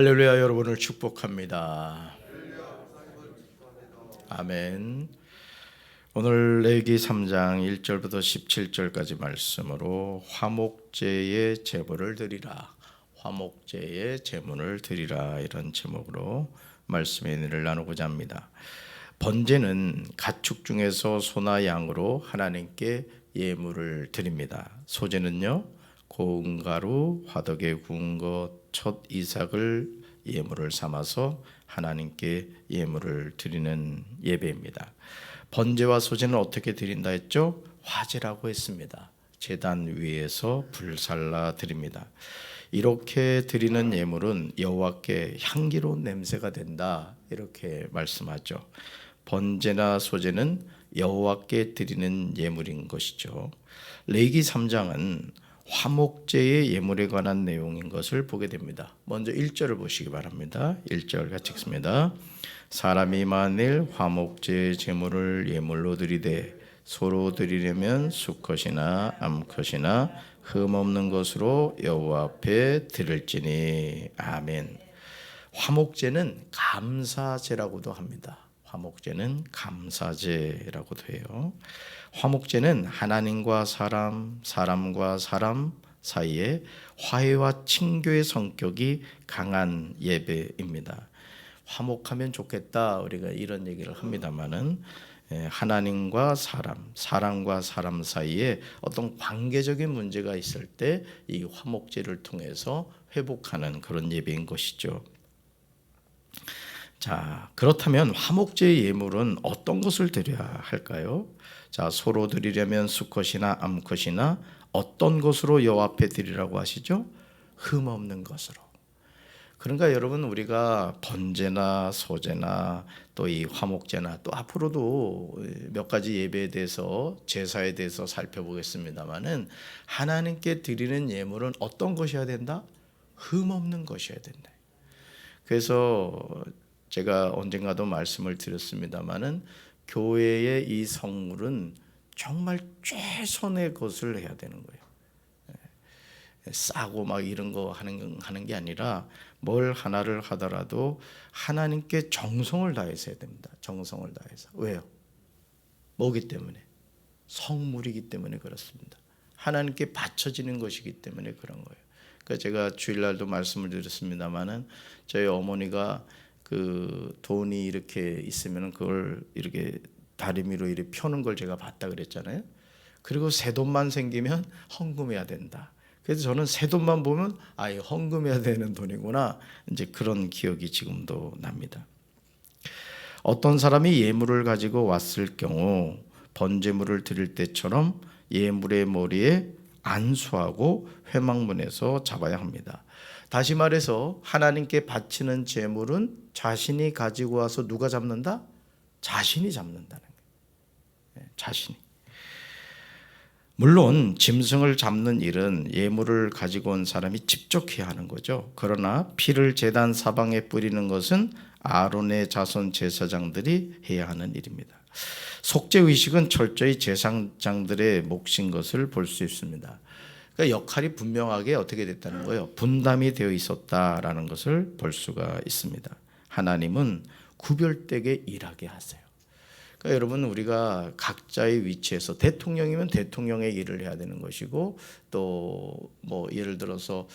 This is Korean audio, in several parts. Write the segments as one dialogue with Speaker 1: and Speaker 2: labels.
Speaker 1: 할렐루야. 여러분을 축복합니다. 아멘. 오늘 레위기 3장 1절부터 17절까지 말씀으로 화목제의 제물을 드리라, 화목제의 제물을 드리라, 이런 제목으로 말씀의 은혜를 나누고자 합니다. 번제는 가축 중에서 소나 양으로 하나님께 예물을 드립니다. 소제는요, 고운 가루, 화덕에 구운 것, 첫 이삭을 예물을 삼아서 하나님께 예물을 드리는 예배입니다. 번제와 소제는 어떻게 드린다 했죠? 화제라고 했습니다. 제단 위에서 불살라 드립니다. 이렇게 드리는 예물은 여호와께 향기로운 냄새가 된다, 이렇게 말씀하죠. 번제나 소제는 여호와께 드리는 예물인 것이죠. 레위기 3장은 화목제의 예물에 관한 내용인 것을 보게 됩니다. 먼저 1절을 보시기 바랍니다. 1절 같이 읽습니다. 사람이 만일 화목제의 제물을 예물로 드리되 소로 드리려면 수컷이나 암컷이나 흠없는 것으로 여호와 앞에 드릴지니. 아멘. 화목제는 감사제라고도 합니다. 화목제는 감사제라고도 해요. 화목제는 하나님과 사람, 사람과 사람 사이에 화해와 친교의 성격이 강한 예배입니다. 화목하면 좋겠다, 우리가 이런 얘기를 합니다만은 하나님과 사람, 사람과 사람 사이에 어떤 관계적인 문제가 있을 때 이 화목제를 통해서 회복하는 그런 예배인 것이죠. 자, 그렇다면 화목제의 예물은 어떤 것을 드려야 할까요? 자, 소로 드리려면 수컷이나 암컷이나 어떤 것으로 여호와 앞에 드리라고 하시죠? 흠없는 것으로. 그러니까 여러분, 우리가 번제나 소제나 또 이 화목제나 또 앞으로도 몇 가지 예배에 대해서, 제사에 대해서 살펴보겠습니다마는, 하나님께 드리는 예물은 어떤 것이어야 된다? 흠없는 것이어야 된다. 그래서 제가 언젠가도 말씀을 드렸습니다마는, 교회의 이 성물은 정말 최선의 것을 해야 되는 거예요. 싸고 막 이런 거 하는 게 아니라, 뭘 하나를 하더라도 하나님께 정성을 다해서 해야 됩니다. 정성을 다해서. 왜요? 뭐기 때문에? 성물이기 때문에 그렇습니다. 하나님께 바쳐지는 것이기 때문에 그런 거예요. 그러니까 제가 주일날도 말씀을 드렸습니다마는, 저희 어머니가 그 돈이 이렇게 있으면 그걸 이렇게 다리미로 이렇게 펴는 걸 제가 봤다 그랬잖아요. 그리고 새 돈만 생기면 헌금해야 된다. 그래서 저는 새 돈만 보면 아예 헌금해야 되는 돈이구나, 이제 그런 기억이 지금도 납니다. 어떤 사람이 예물을 가지고 왔을 경우 번제물을 드릴 때처럼 예물의 머리에 안수하고 회막문에서 잡아야 합니다. 다시 말해서 하나님께 바치는 제물은 자신이 가지고 와서 누가 잡는다? 자신이 잡는다는 거예요. 자신이. 물론 짐승을 잡는 일은 예물을 가지고 온 사람이 직접 해야 하는 거죠. 그러나 피를 제단 사방에 뿌리는 것은 아론의 자손 제사장들이 해야 하는 일입니다. 속죄의식은 철저히 제사장들의 몫인 것을 볼 수 있습니다. 그러니까 역할이 분명하게 어떻게 됐다는 거예요? 분담이 되어 있었다라는 것을 볼 수가 있습니다. 하나님은 구별되게 일하게 하세요. 그러니까 여러분, 우리가 각자의 위치에서, 대통령이면 대통령의 일을 해야 되는 것이고, 또 뭐 예를 들어서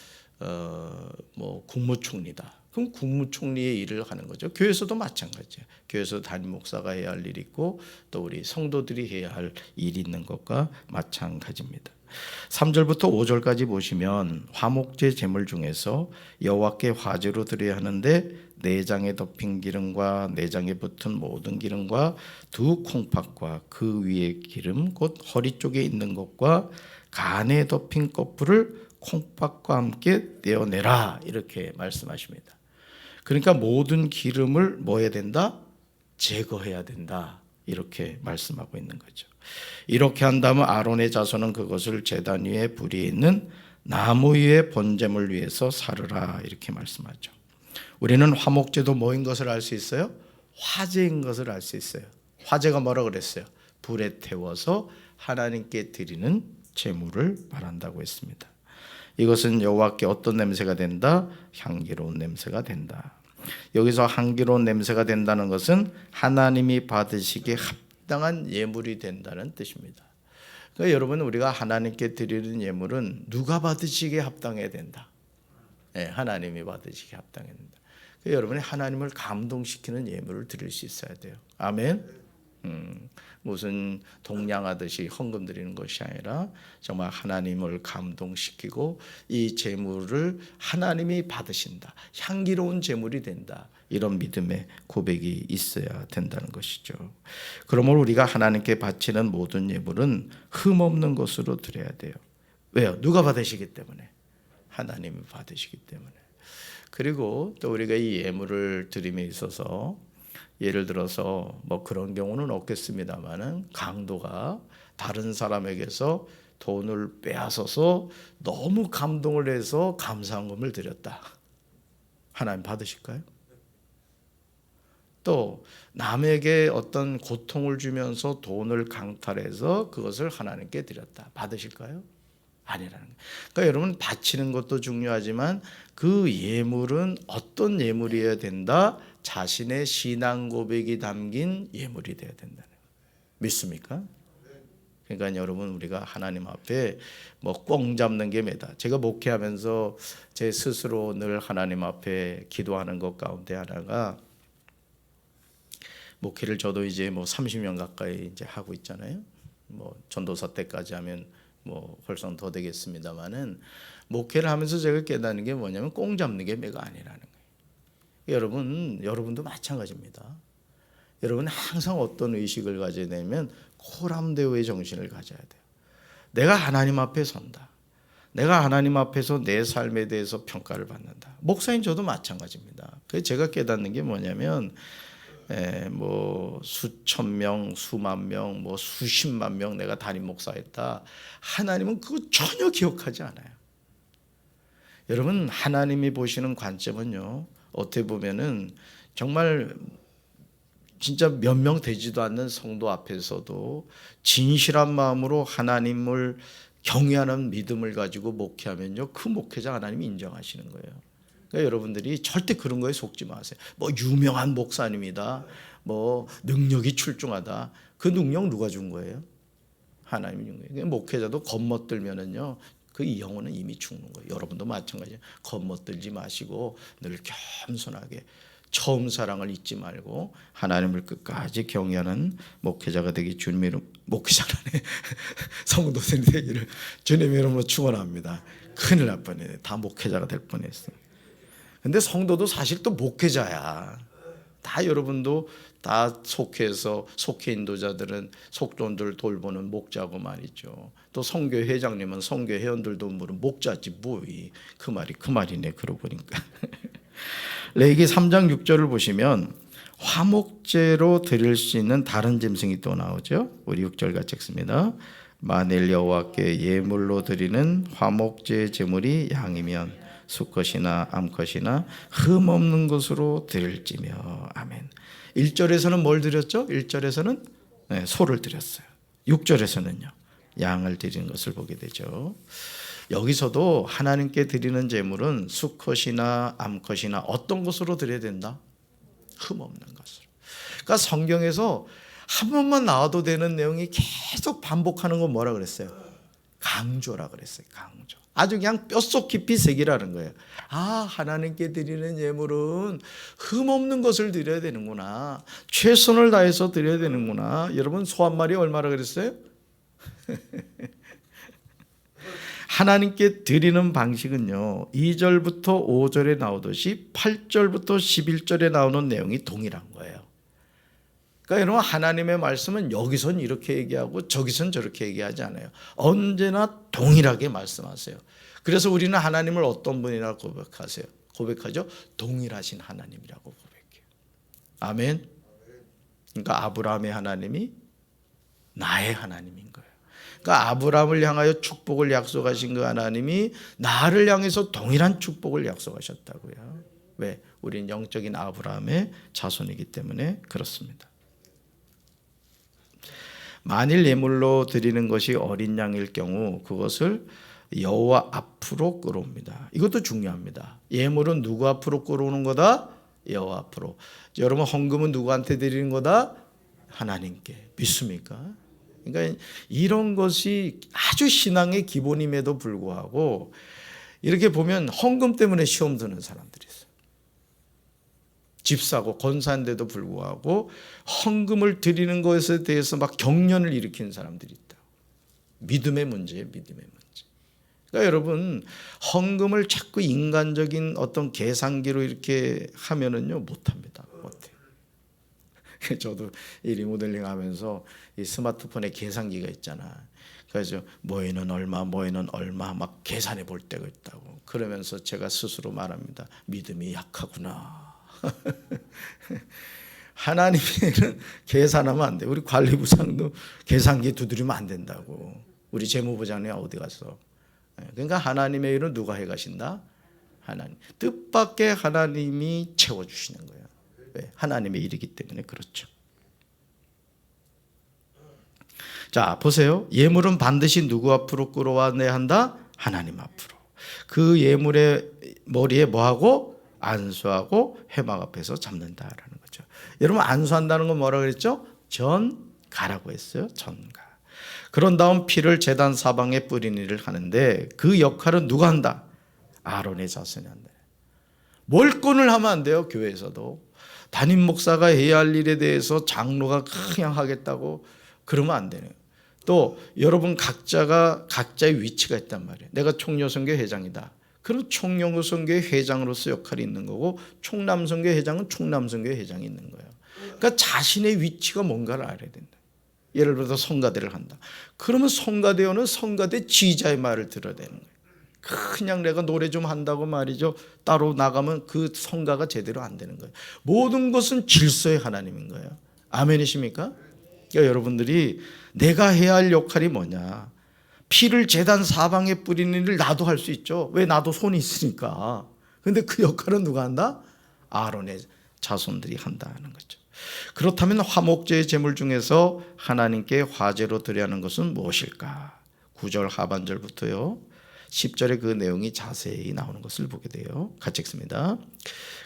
Speaker 1: 뭐 국무총리다, 그럼 국무총리의 일을 하는 거죠. 교회에서도 마찬가지예요. 교회에서 담임 목사가 해야 할 일이 있고, 또 우리 성도들이 해야 할 일이 있는 것과 마찬가지입니다. 3절부터 5절까지 보시면 화목제 제물 중에서 여호와께 화제로 드려야 하는데, 내장에 덮인 기름과 내장에 붙은 모든 기름과 두 콩팥과 그 위에 기름, 곧 허리 쪽에 있는 것과 간에 덮인 껍질을 콩팥과 함께 떼어내라, 이렇게 말씀하십니다. 그러니까 모든 기름을 뭐 해야 된다? 제거해야 된다, 이렇게 말씀하고 있는 거죠. 이렇게 한다면 아론의 자손은 그것을 제단 위에 불이 있는 나무 위에 번제물 위에서 사르라, 이렇게 말씀하죠. 우리는 화목제도 뭐인 것을 알 수 있어요? 화제인 것을 알 수 있어요. 화제가 뭐라 그랬어요? 불에 태워서 하나님께 드리는 제물을 말한다고 했습니다. 이것은 여호와께 어떤 냄새가 된다? 향기로운 냄새가 된다. 여기서 향기로운 냄새가 된다는 것은 하나님이 받으시기에 합당한 예물이 된다는 뜻입니다. 그러니까 여러분, 우리가 하나님께 드리는 예물은 누가 받으시기에 합당해야 된다? 네, 하나님이 받으시기에 합당해야 된다. 그러니까 여러분이 하나님을 감동시키는 예물을 드릴 수 있어야 돼요. 아멘. 무슨 동냥하듯이 헌금 드리는 것이 아니라 정말 하나님을 감동시키고 이 제물을 하나님이 받으신다, 향기로운 제물이 된다, 이런 믿음의 고백이 있어야 된다는 것이죠. 그러므로 우리가 하나님께 바치는 모든 예물은 흠없는 것으로 드려야 돼요. 왜요? 누가 받으시기 때문에? 하나님이 받으시기 때문에. 그리고 또 우리가 이 예물을 드림에 있어서 예를 들어서 뭐 그런 경우는 없겠습니다만은, 강도가 다른 사람에게서 돈을 빼앗아서 너무 감동을 해서 감사금을 드렸다. 하나님 받으실까요? 또 남에게 어떤 고통을 주면서 돈을 강탈해서 그것을 하나님께 드렸다. 받으실까요? 아니라는 거예요. 그러니까 여러분, 바치는 것도 중요하지만 그 예물은 어떤 예물이어야 된다? 자신의 신앙 고백이 담긴 예물이 되어야 된다는 거예요. 믿습니까? 그러니까 여러분, 우리가 하나님 앞에 뭐 꽁 잡는 게 매다. 제가 목회하면서 제 스스로 늘 하나님 앞에 기도하는 것 가운데 하나가, 목회를 저도 이제 뭐 30년 가까이 이제 하고 있잖아요. 뭐 전도사 때까지 하면 뭐 훨씬 더 되겠습니다만은, 목회를 하면서 제가 깨닫는 게 뭐냐면 꽁 잡는 게 매가 아니라는 거예요. 여러분도 마찬가지입니다. 여러분 항상 어떤 의식을 가져야 되냐면 코람데오의 정신을 가져야 돼요. 내가 하나님 앞에 선다. 내가 하나님 앞에서 내 삶에 대해서 평가를 받는다. 목사인 저도 마찬가지입니다. 그래서 제가 깨닫는 게 뭐냐면, 뭐 수천 명, 수만 명, 뭐 수십만 명 내가 담임 목사했다. 하나님은 그거 전혀 기억하지 않아요. 여러분, 하나님이 보시는 관점은요, 어떻게 보면은 정말 진짜 몇 명 되지도 않는 성도 앞에서도 진실한 마음으로 하나님을 경외하는 믿음을 가지고 목회하면요, 그 목회자 하나님이 인정하시는 거예요. 그러니까 여러분들이 절대 그런 거에 속지 마세요. 뭐 유명한 목사님이다, 뭐 능력이 출중하다. 그 능력 누가 준 거예요? 하나님이 준 거예요. 목회자도 겉멋들면은요, 그 영혼은 이미 죽는 거예요. 여러분도 마찬가지예요. 겉멋들지 마시고 늘 겸손하게 처음 사랑을 잊지 말고 하나님을 끝까지 경외하는 목회자가 되기 주님의 이름, 목회자라네, 성도들이 되기를 주님의 이름으로 축원합니다. 큰일 날 뻔했네. 다 목회자가 될 뻔했어요. 근데 성도도 사실 또 목회자야. 다 여러분도 다 속해서, 속해 인도자들은 속존들 돌보는 목자고 말이죠. 또 선교 회장님은 선교 회원들도 물은 목자지 뭐이. 그 말이네. 그러고 보니까. 레위기 3장 6절을 보시면 화목제로 드릴 수 있는 다른 짐승이 또 나오죠. 우리 6절 같이 읽습니다. 만일 여호와께 예물로 드리는 화목제 제물이 양이면 수컷이나 암컷이나 흠없는 것으로 드릴지며. 아멘. 1절에서는 뭘 드렸죠? 1절에서는 소를 드렸어요. 6절에서는요, 양을 드리는 것을 보게 되죠. 여기서도 하나님께 드리는 제물은 수컷이나 암컷이나 어떤 것으로 드려야 된다? 흠없는 것으로. 그러니까 성경에서 한 번만 나와도 되는 내용이 계속 반복하는 건 뭐라 그랬어요? 강조라 그랬어요. 강조. 아주 그냥 뼛속 깊이 새기라는 거예요. 아, 하나님께 드리는 예물은 흠없는 것을 드려야 되는구나. 최선을 다해서 드려야 되는구나. 여러분, 소 한 마리 얼마나 그랬어요? 하나님께 드리는 방식은요, 2절부터 5절에 나오듯이 8절부터 11절에 나오는 내용이 동일한 거예요. 그러니까 여러분, 하나님의 말씀은 여기선 이렇게 얘기하고 저기선 저렇게 얘기하지 않아요. 언제나 동일하게 말씀하세요. 그래서 우리는 하나님을 어떤 분이라고 고백하죠? 동일하신 하나님이라고 고백해요. 아멘. 그러니까 아브라함의 하나님이 나의 하나님인 거예요. 그러니까 아브라함을 향하여 축복을 약속하신 그 하나님이 나를 향해서 동일한 축복을 약속하셨다고요. 왜? 우리는 영적인 아브라함의 자손이기 때문에 그렇습니다. 만일 예물로 드리는 것이 어린 양일 경우 그것을 여호와 앞으로 끌어옵니다. 이것도 중요합니다. 예물은 누구 앞으로 끌어오는 거다? 여호와 앞으로. 여러분, 헌금은 누구한테 드리는 거다? 하나님께. 믿습니까? 그러니까 이런 것이 아주 신앙의 기본임에도 불구하고 이렇게 보면 헌금 때문에 시험 드는 사람들이 있어요. 집 사고 권사인데도 불구하고 헌금을 드리는 것에 대해서 막 경련을 일으키는 사람들이 있다. 믿음의 문제예요. 믿음의 문제. 그러니까 여러분, 헌금을 자꾸 인간적인 어떤 계산기로 이렇게 하면은요, 못합니다. 못해요. 저도 이 리모델링 하면서 이 스마트폰에 계산기가 있잖아. 그래서 뭐에는 얼마, 뭐에는 얼마 막 계산해 볼 때가 있다고. 그러면서 제가 스스로 말합니다. 믿음이 약하구나. 하나님에는 계산하면 안 돼. 우리 관리부장도 계산기 두드리면 안 된다고. 우리 재무부장님 어디 가서. 그러니까 하나님의 일은 누가 해가신다? 하나님. 뜻밖의 하나님이 채워주시는 거예요. 왜? 하나님의 일이기 때문에 그렇죠. 자, 보세요. 예물은 반드시 누구 앞으로 끌어와내야 한다? 하나님 앞으로. 그 예물의 머리에 뭐하고? 안수하고 회막 앞에서 잡는다라는 거죠. 여러분, 안수한다는 건 뭐라고 그랬죠? 전가라고 했어요. 전가. 그런 다음 피를 제단 사방에 뿌리는 일을 하는데 그 역할은 누가 한다? 아론의 자손이 한다. 몰권을 하면 안 돼요. 교회에서도. 담임 목사가 해야 할 일에 대해서 장로가 그냥 하겠다고 그러면 안 되네요. 또 여러분 각자의 위치가 있단 말이에요. 내가 총여선교 회장이다. 그럼 총여선교 회장으로서 역할이 있는 거고 총남선교 회장은 총남선교 회장이 있는 거예요. 그러니까 자신의 위치가 뭔가를 알아야 된다. 예를 들어서 성가대를 한다. 그러면 성가대원은 성가대 지휘자의 말을 들어야 되는 거예요. 그냥 내가 노래 좀 한다고 말이죠. 따로 나가면 그 성가가 제대로 안 되는 거예요. 모든 것은 질서의 하나님인 거예요. 아멘이십니까? 그러니까 여러분들이 내가 해야 할 역할이 뭐냐. 피를 제단 사방에 뿌리는 일을 나도 할 수 있죠. 왜? 나도 손이 있으니까. 그런데 그 역할은 누가 한다? 아론의 자손들이 한다는 거죠. 그렇다면 화목제의 제물 중에서 하나님께 화제로 드려야 하는 것은 무엇일까? 9절 하반절부터요. 10절에 그 내용이 자세히 나오는 것을 보게 돼요. 같이 읽습니다.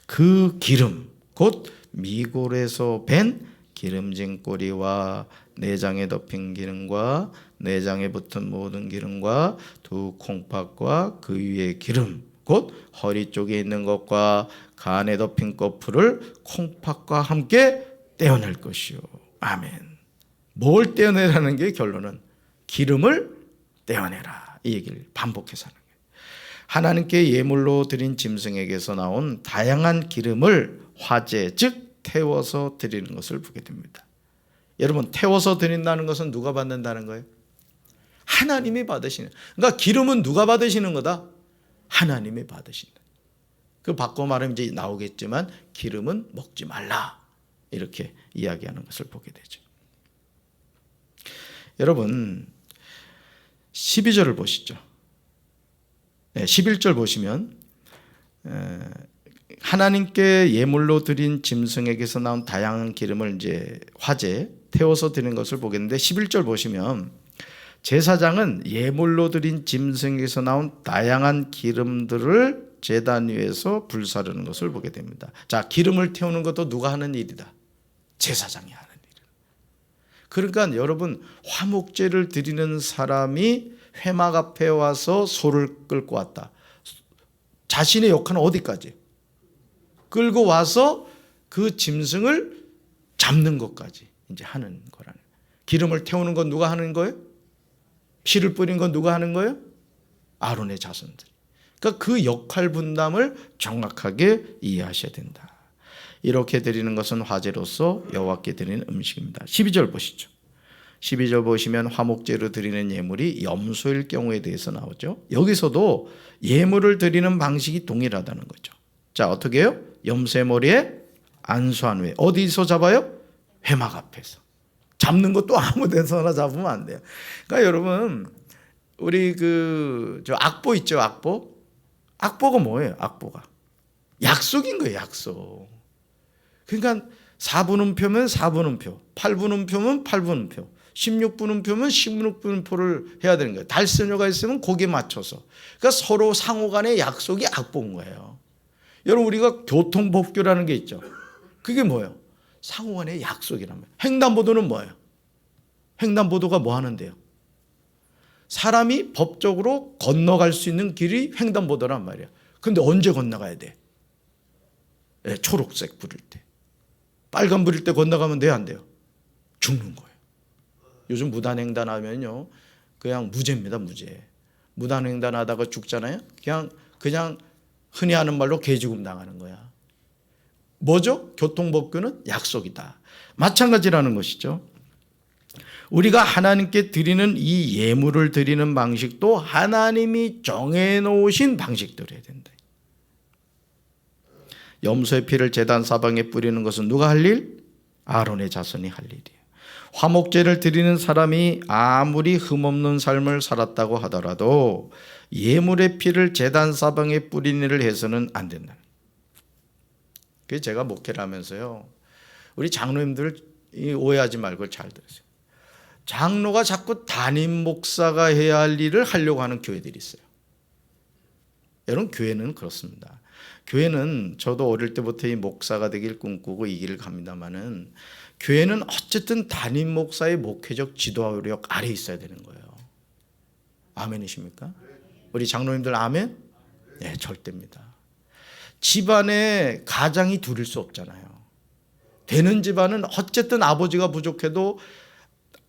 Speaker 1: 그 기름 곧 미골에서 밴 기름진 꼬리와 내장에 덮인 기름과 내장에 붙은 모든 기름과 두 콩팥과 그 위에 기름 곧 허리 쪽에 있는 것과 간에 덮인 거풀을 콩팥과 함께 떼어낼 것이요. 아멘. 뭘 떼어내라는 게 결론은 기름을 떼어내라. 이 얘기를 반복해서 하는 거예요. 하나님께 예물로 드린 짐승에게서 나온 다양한 기름을 화제 즉 태워서 드리는 것을 보게 됩니다. 여러분, 태워서 드린다는 것은 누가 받는다는 거예요? 하나님이 받으시는. 그러니까 기름은 누가 받으시는 거다? 하나님이 받으시는. 그 바꿔 말하면 이제 나오겠지만 기름은 먹지 말라. 이렇게 이야기하는 것을 보게 되죠. 여러분 12절을 보시죠. 11절 보시면 하나님께 예물로 드린 짐승에게서 나온 다양한 기름을 이제 화제 태워서 드리는 것을 보겠는데 11절 보시면 제사장은 예물로 드린 짐승에게서 나온 다양한 기름들을 제단 위에서 불사르는 것을 보게 됩니다. 자, 기름을 태우는 것도 누가 하는 일이다? 제사장이 하는 일. 그러니까 여러분 화목제를 드리는 사람이 회막 앞에 와서 소를 끌고 왔다. 자신의 역할은 어디까지? 끌고 와서 그 짐승을 잡는 것까지 이제 하는 거라는. 기름을 태우는 건 누가 하는 거예요? 피를 뿌린 건 누가 하는 거예요? 아론의 자손들. 그러니까 그 역할 분담을 정확하게 이해하셔야 된다. 이렇게 드리는 것은 화제로서 여호와께 드리는 음식입니다. 12절 보시죠. 12절 보시면 화목제로 드리는 예물이 염소일 경우에 대해서 나오죠. 여기서도 예물을 드리는 방식이 동일하다는 거죠. 자, 어떻게 해요? 염소의 머리에 안수한 후에 어디서 잡아요? 회막 앞에서. 잡는 것도 아무 데서나 잡으면 안 돼요. 그러니까 여러분 우리 저 악보 있죠, 악보. 악보가 뭐예요? 악보가 약속인 거예요, 약속. 그러니까 4분음표면 4분음표, 8분음표면 8분음표. 16분음표면 16분음표를 해야 되는 거예요. 달선녀가 있으면 거기에 맞춰서. 그러니까 서로 상호 간의 약속이 악보인 거예요. 여러분, 우리가 교통법규라는 게 있죠. 그게 뭐예요? 상호 간의 약속이란 말이에요. 횡단보도는 뭐예요? 횡단보도가 뭐 하는데요? 사람이 법적으로 건너갈 수 있는 길이 횡단보도란 말이에요. 근데 언제 건너가야 돼? 네, 초록색 불일 때. 빨간 불일 때 건너가면 돼요, 안 돼요? 죽는 거예요. 요즘 무단횡단 하면요, 그냥 무죄입니다, 무죄. 무단횡단 하다가 죽잖아요. 그냥 흔히 하는 말로 개죽음 당하는 거야. 뭐죠? 교통법규는 약속이다. 마찬가지라는 것이죠. 우리가 하나님께 드리는 이 예물을 드리는 방식도 하나님이 정해놓으신 방식대로 해야 된다. 염소의 피를 제단 사방에 뿌리는 것은 누가 할 일? 아론의 자손이 할 일이에요. 화목제를 드리는 사람이 아무리 흠없는 삶을 살았다고 하더라도 예물의 피를 제단 사방에 뿌리는 일을 해서는 안 된다. 그래서 제가 목회를 하면서요, 우리 장로님들 오해하지 말고 잘 들으세요. 장로가 자꾸 담임 목사가 해야 할 일을 하려고 하는 교회들이 있어요. 여러분, 교회는 그렇습니다. 교회는, 저도 어릴 때부터 이 목사가 되길 꿈꾸고 이 길을 갑니다마는, 교회는 어쨌든 담임 목사의 목회적 지도력 아래 있어야 되는 거예요. 아멘이십니까? 우리 장로님들 아멘? 네, 절대입니다. 집안에 가장이 둘일 수 없잖아요. 되는 집안은 어쨌든 아버지가 부족해도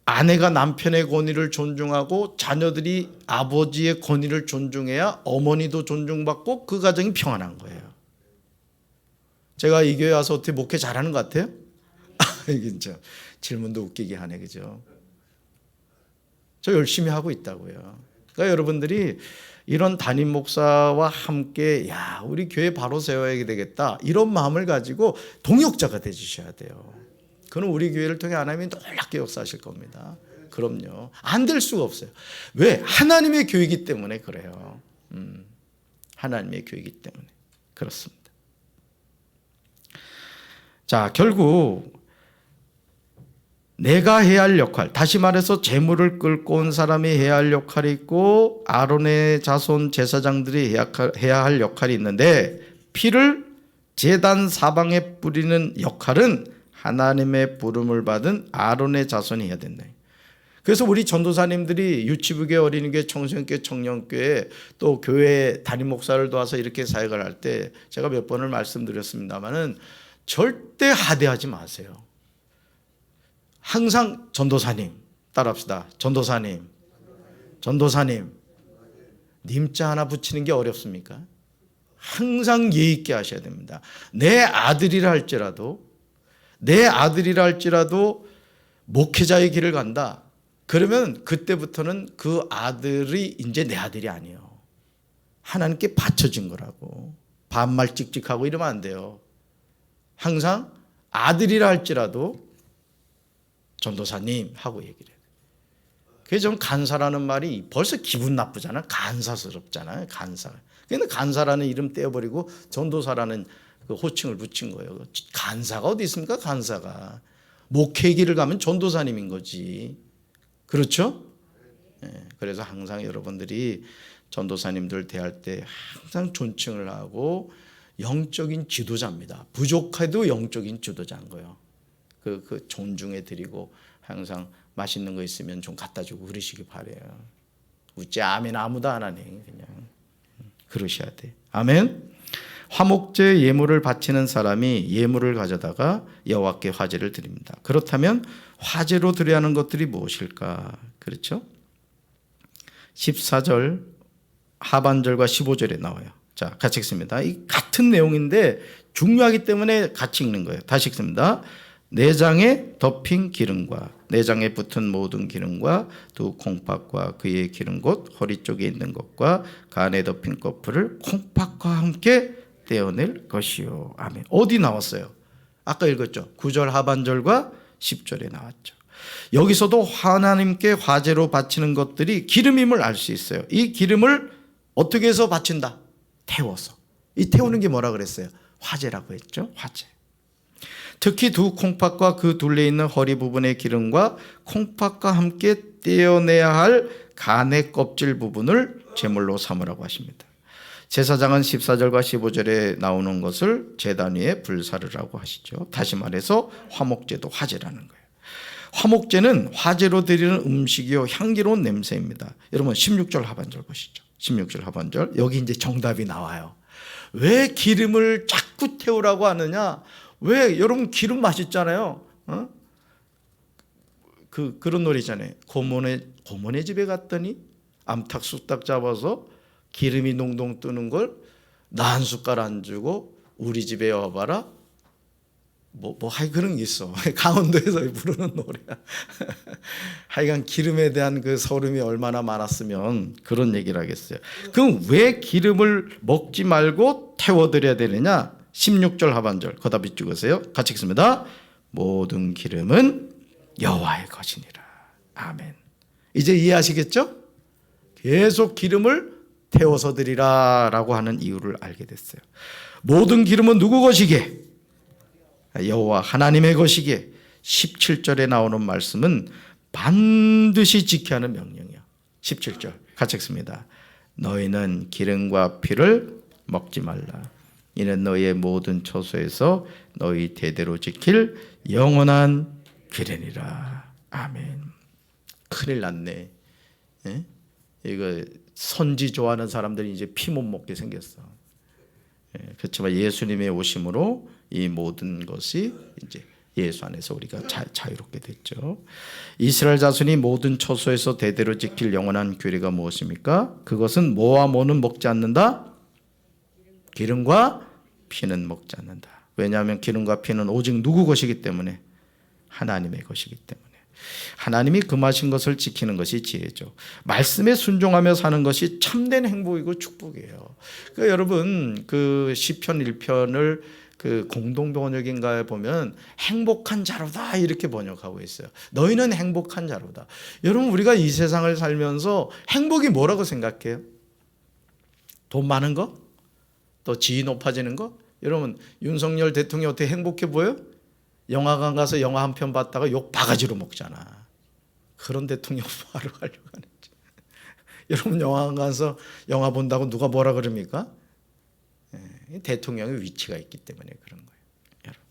Speaker 1: 아내가 남편의 권위를 존중하고 자녀들이 아버지의 권위를 존중해야 어머니도 존중받고 그 가정이 평안한 거예요. 제가 이 교회 와서 어떻게 목회 잘하는 것 같아요? 이게 진짜 질문도 웃기게 하네, 그죠? 저 열심히 하고 있다고요. 그러니까 여러분들이 이런 담임 목사와 함께, 야, 우리 교회 바로 세워야 되겠다, 이런 마음을 가지고 동역자가 되주셔야 돼요. 그는 우리 교회를 통해 하나님이 놀랍게 역사하실 겁니다. 그럼요. 안 될 수가 없어요. 왜? 하나님의 교회이기 때문에 그래요. 하나님의 교회이기 때문에 그렇습니다. 자, 결국 내가 해야 할 역할, 다시 말해서 제물을 끌고 온 사람이 해야 할 역할이 있고 아론의 자손 제사장들이 해야 할 역할이 있는데, 피를 제단 사방에 뿌리는 역할은 하나님의 부름을 받은 아론의 자손이 해야 된다. 그래서 우리 전도사님들이 유치부교회, 어린이교회, 청소년교회, 청년교회, 또 교회 담임 목사를 도와서 이렇게 사역을 할 때 제가 몇 번을 말씀드렸습니다마는 절대 하대하지 마세요. 항상 전도사님, 따라합시다. 전도사님, 전도사님. 님자 하나 붙이는 게 어렵습니까? 항상 예의 있게 하셔야 됩니다. 내 아들이라 할지라도 목회자의 길을 간다. 그러면 그때부터는 그 아들이 이제 내 아들이 아니에요. 하나님께 바쳐진 거라고. 반말 찍찍하고 이러면 안 돼요. 항상 아들이라 할지라도 전도사님 하고 얘기를 해요. 그래서 저는 간사라는 말이 벌써 기분 나쁘잖아요. 간사스럽잖아요. 간사. 그런데 간사라는 이름 떼어버리고 전도사라는 그 호칭을 붙인 거예요. 간사가 어디 있습니까? 간사가. 목회 길을 가면 전도사님인 거지. 그렇죠? 네, 그래서 항상 여러분들이 전도사님들 대할 때 항상 존칭을 하고, 영적인 지도자입니다. 부족해도 영적인 지도자인 거예요. 그 존중해 드리고, 항상 맛있는 거 있으면 좀 갖다 주고 그러시기 바래요. 웃지 아멘 아무도 안 하네. 그냥 그러셔야 돼. 아멘. 화목제 예물을 바치는 사람이 예물을 가져다가 여호와께 화제를 드립니다. 그렇다면 화제로 드려야 하는 것들이 무엇일까? 그렇죠? 14절 하반절과 15절에 나와요. 자, 같이 읽습니다. 이 같은 내용인데 중요하기 때문에 같이 읽는 거예요. 다시 읽습니다. 내장에 덮인 기름과 내장에 붙은 모든 기름과 두 콩팥과 그의 기름 곧 허리 쪽에 있는 것과 간에 덮인 거풀을 콩팥과 함께 떼어낼 것이요. 아멘. 어디 나왔어요? 아까 읽었죠. 9절 하반절과 10절에 나왔죠. 여기서도 하나님께 화제로 바치는 것들이 기름임을 알 수 있어요. 이 기름을 어떻게 해서 바친다? 태워서. 이 태우는 게 뭐라 그랬어요? 화제라고 했죠. 화제. 특히 두 콩팥과 그 둘레 있는 허리 부분의 기름과 콩팥과 함께 떼어내야 할 간의 껍질 부분을 제물로 삼으라고 하십니다. 제사장은 14절과 15절에 나오는 것을 제단 위에 불사르라고 하시죠. 다시 말해서 화목제도 화제라는 거예요. 화목제는 화제로 드리는 음식이요 향기로운 냄새입니다. 여러분 16절 하반절 보시죠. 16절 하반절 여기 이제 정답이 나와요. 왜 기름을 자꾸 태우라고 하느냐? 왜 여러분 기름 맛있잖아요. 그런 노래 있잖아요. 고모네 집에 갔더니 암탉 쑥딱 잡아서 기름이 동동 뜨는 걸 나 한 숟갈 안 주고 우리 집에 와봐라. 하여간 그런 게 있어. 강원도에서 부르는 노래야. 하여간 기름에 대한 그 서름이 얼마나 많았으면 그런 얘기를 하겠어요. 그럼 왜 기름을 먹지 말고 태워드려야 되느냐? 16절 하반절 거다 비추으세요. 같이 읽습니다. 모든 기름은 여호와의 것이니라. 아멘. 이제 이해하시겠죠? 계속 기름을 태워서 드리라 라고 하는 이유를 알게 됐어요. 모든 기름은 누구 것이게? 여호와 하나님의 것이게. 17절에 나오는 말씀은 반드시 지켜야 하는 명령이야. 17절 같이 읽습니다. 너희는 기름과 피를 먹지 말라. 이는 너희의 모든 처소에서 너희 대대로 지킬 영원한 규례니라. 아멘. 큰일 났네. 예? 이거 선지 좋아하는 사람들이 이제 피 못 먹게 생겼어. 예, 그렇지만 예수님의 오심으로 이 모든 것이 이제 예수 안에서 우리가 자유롭게 됐죠. 이스라엘 자손이 모든 처소에서 대대로 지킬 영원한 규례가 무엇입니까? 그것은 뭐와 뭐는 먹지 않는다? 기름과 피는 먹지 않는다. 왜냐하면 기름과 피는 오직 누구 것이기 때문에? 하나님의 것이기 때문에. 하나님이 금하신 것을 지키는 것이 지혜죠. 말씀에 순종하며 사는 것이 참된 행복이고 축복이에요. 그러니까 여러분 그 시편 1편을 그 공동 번역인가에 보면 행복한 자로다 이렇게 번역하고 있어요. 너희는 행복한 자로다. 여러분 우리가 이 세상을 살면서 행복이 뭐라고 생각해요? 돈 많은 거? 또 지위 높아지는 거? 여러분 윤석열 대통령이 어떻게 행복해 보여요? 영화관 가서 영화 한 편 봤다가 욕 바가지로 먹잖아. 그런 대통령 뭐하러 가려고 하는지. 여러분 영화관 가서 영화 본다고 누가 뭐라 그럽니까? 대통령의 위치가 있기 때문에 그런 거예요. 여러분.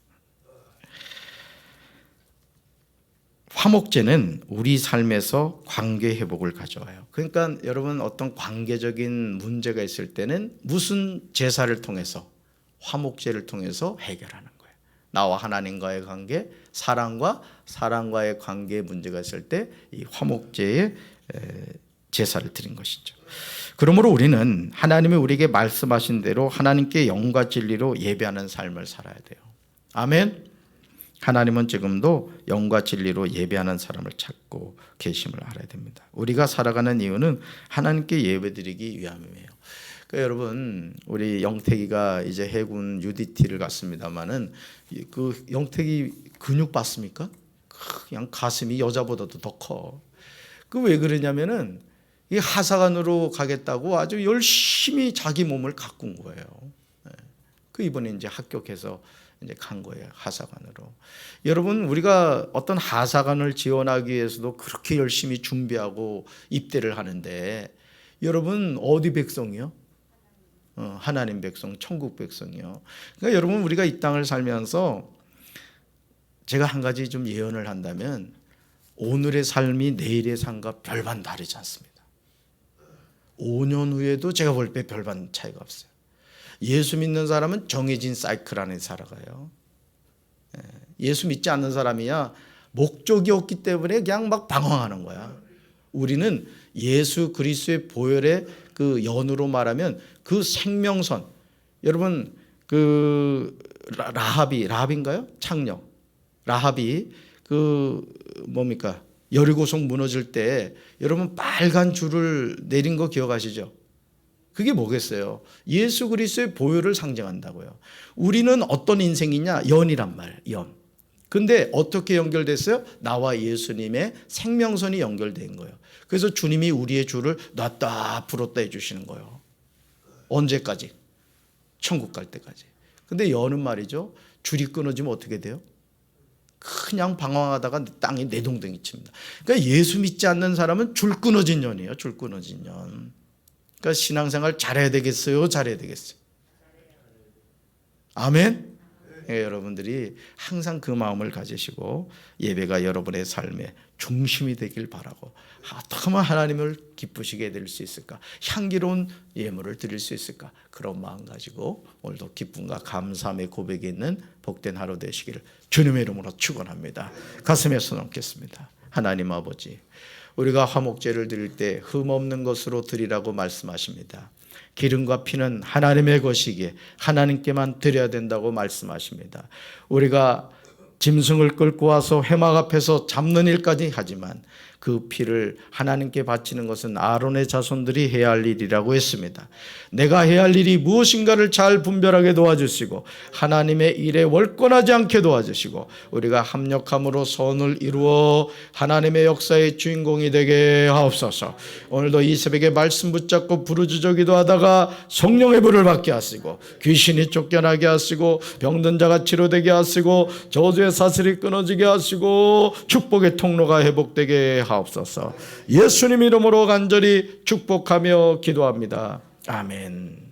Speaker 1: 화목제는 우리 삶에서 관계 회복을 가져와요. 그러니까 여러분 어떤 관계적인 문제가 있을 때는 무슨 제사를 통해서 화목제를 통해서 해결하는 거예요. 나와 하나님과의 관계, 사랑과의 관계에 문제가 있을 때 이 화목제의 제사를 드린 것이죠. 그러므로 우리는 하나님이 우리에게 말씀하신 대로 하나님께 영과 진리로 예배하는 삶을 살아야 돼요. 아멘. 하나님은 지금도 영과 진리로 예배하는 사람을 찾고 계심을 알아야 됩니다. 우리가 살아가는 이유는 하나님께 예배드리기 위함이에요. 그러니까 여러분 우리 영택이가 이제 해군 UDT를 갔습니다마는 그 영택이 근육 봤습니까? 그냥 가슴이 여자보다도 더 커. 그 왜 그러냐면은 이 하사관으로 가겠다고 아주 열심히 자기 몸을 가꾼 거예요. 그 이번에 이제 합격해서 이제 간 거예요. 하사관으로. 여러분 우리가 어떤 하사관을 지원하기 위해서도 그렇게 열심히 준비하고 입대를 하는데 여러분 어디 백성이요? 하나님 백성, 천국 백성이요. 그러니까 여러분 우리가 이 땅을 살면서 제가 한 가지 좀 예언을 한다면 오늘의 삶이 내일의 삶과 별반 다르지 않습니다. 5년 후에도 제가 볼 때 별반 차이가 없어요. 예수 믿는 사람은 정해진 사이클 안에 살아가요. 예수 믿지 않는 사람이야 목적이 없기 때문에 그냥 막 방황하는 거야. 우리는 예수 그리스도의 보혈의 그 연으로 말하면 그 생명선. 여러분 그 라합인가요? 창녀. 라합이 그 뭡니까? 여리고성 무너질 때 여러분 빨간 줄을 내린 거 기억하시죠? 그게 뭐겠어요? 예수 그리스도의 보혈을 상징한다고요. 우리는 어떤 인생이냐? 연이란 말, 연. 근데 어떻게 연결됐어요? 나와 예수님의 생명선이 연결된 거예요. 그래서 주님이 우리의 줄을 놨다 풀었다 해주시는 거예요. 언제까지? 천국 갈 때까지. 근데 연은 말이죠. 줄이 끊어지면 어떻게 돼요? 그냥 방황하다가 땅이 내동댕이 칩니다. 그러니까 예수 믿지 않는 사람은 줄 끊어진 년이에요. 줄 끊어진 년. 그러니까 신앙생활 잘해야 되겠어요? 잘해야 되겠어요? 아멘? 예, 여러분들이 항상 그 마음을 가지시고 예배가 여러분의 삶의 중심이 되길 바라고, 어떻게 하면 하나님을 기쁘시게 해드릴 수 있을까, 향기로운 예물을 드릴 수 있을까, 그런 마음 가지고 오늘도 기쁨과 감사함의 고백이 있는 복된 하루 되시기를 주님의 이름으로 축원합니다. 가슴에 손 얹겠습니다. 하나님 아버지, 우리가 화목제를 드릴 때 흠없는 것으로 드리라고 말씀하십니다. 기름과 피는 하나님의 것이기에 하나님께만 드려야 된다고 말씀하십니다. 우리가 짐승을 끌고 와서 회막 앞에서 잡는 일까지 하지만 그 피를 하나님께 바치는 것은 아론의 자손들이 해야 할 일이라고 했습니다. 내가 해야 할 일이 무엇인가를 잘 분별하게 도와주시고 하나님의 일에 월권하지 않게 도와주시고 우리가 합력함으로 선을 이루어 하나님의 역사의 주인공이 되게 하옵소서. 오늘도 이 새벽에 말씀 붙잡고 부르짖어 하다가 성령의 불을 받게 하시고 귀신이 쫓겨나게 하시고 병든 자가 치료되게 하시고 저주의 사슬이 끊어지게 하시고 축복의 통로가 회복되게 하옵소서. 예수님 이름으로 간절히 축복하며 기도합니다. 아멘.